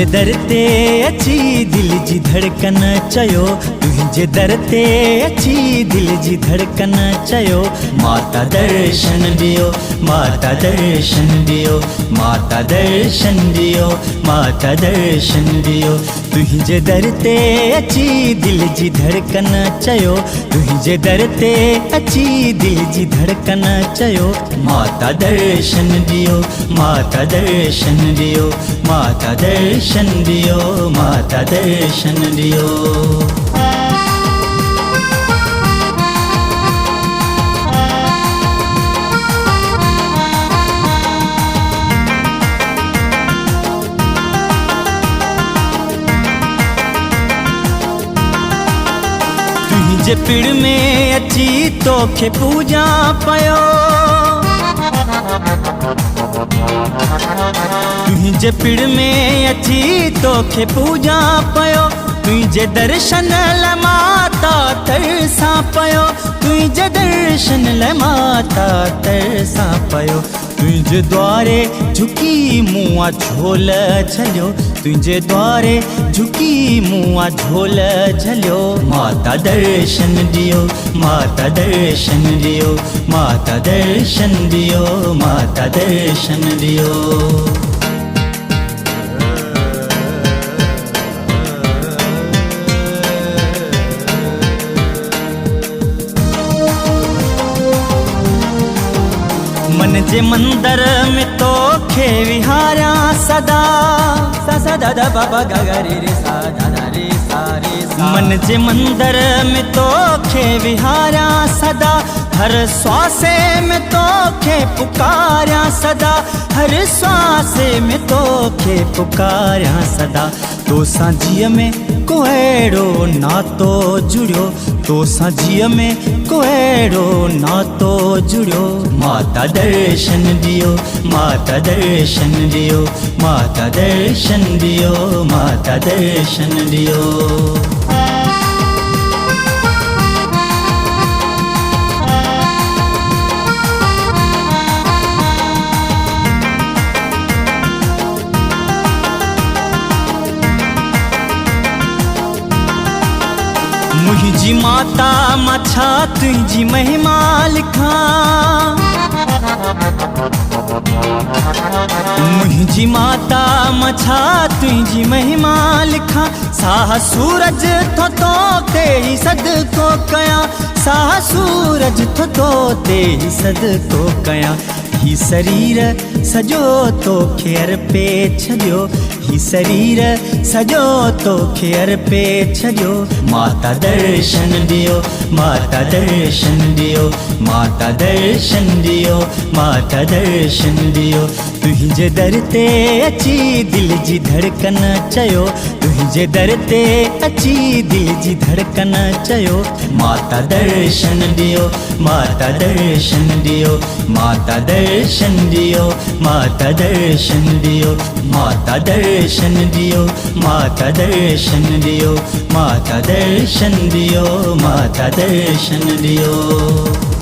तुंहिंजे दर ते अची दिल जी धड़कन चयो, तुंहिंजे दर ते अची दिल जी धड़कन चयो, माता दर्शन दियो, माता दर्शन दियो, माता दर्शन दियो, माता दर्शन दियो। तुंहिंजे दर ते अची दिल जी धड़कन चयो, तुंहिंजे दर ते अची दिल जी धड़कन चयो, माता दर्शन दियो, माता दर्शन दियो, माता दर्शन दियो, माता दर्शन दियो। तुंहिंजे पिड़ में अची तोखे पूजा पयो, तुंहिंजे पिड़ में अची तोखे पूजा पयो, तुंहिंजे दर्शन लाइ माता तरसां पयो, तुंहिंजे दर्शन लाइ माता तरसां पयो। तुंहिंजे द्वारे झुकी मुआ झोल झलियो, तुंहिंजे द्वारे झुकी मुआ झोल झलियो, माता दर्शन दियो, माता दर्शन दियो, माता दर्शन दियो, माता दर्शन दियो। मन जे मंदर में तोखे विहारा सदा, सा सा दा दा बाबा गा गा रे रे सा दा दा रे सा रे सा। मन जे मंदर में तोखे विहारा सदा, हर श्वासे में तोखे पुकारा सदा, हर श्वासे में तोखे पुकारा सदा। तो सांझीअ में को अहिड़ो नातो जुड़ियो, तो सांझीअ में को अहिड़ो नातो जुड़ियो, माता दर्शन दियो, माता दर्शन दियो, माता दर्शन दियो, माता दर्शन दियो। मुझी माता मछा तुझी महिमा लिखा, मुझी माता मछा तुझी महिमा लिखा, साह सूरज थो तो ते ही सदको कया, साह सूरज थो तो ते ही सदको कया। ही शरीर सजो तो खेर पे छॾियो, ही शरीर सजो तो खेर पे छॾियो, माता दर्शन दियो, माता दर्शन दियो, माता दर्शन दियो, माता दर्शन दियो। तुंहिंजे दर ते अची दिल जी धड़कन चयो, तुंहिंजे दर ते अची दिल जी धड़कन चयो, माता दर्शन दियो, माता दर्शन दियो, माता दर्शन दियो, माता दर्शन दियो, माता दर्शन दियो, माता दर्शन दियो, माता दर्शन दियो, माता दर्शन दियो।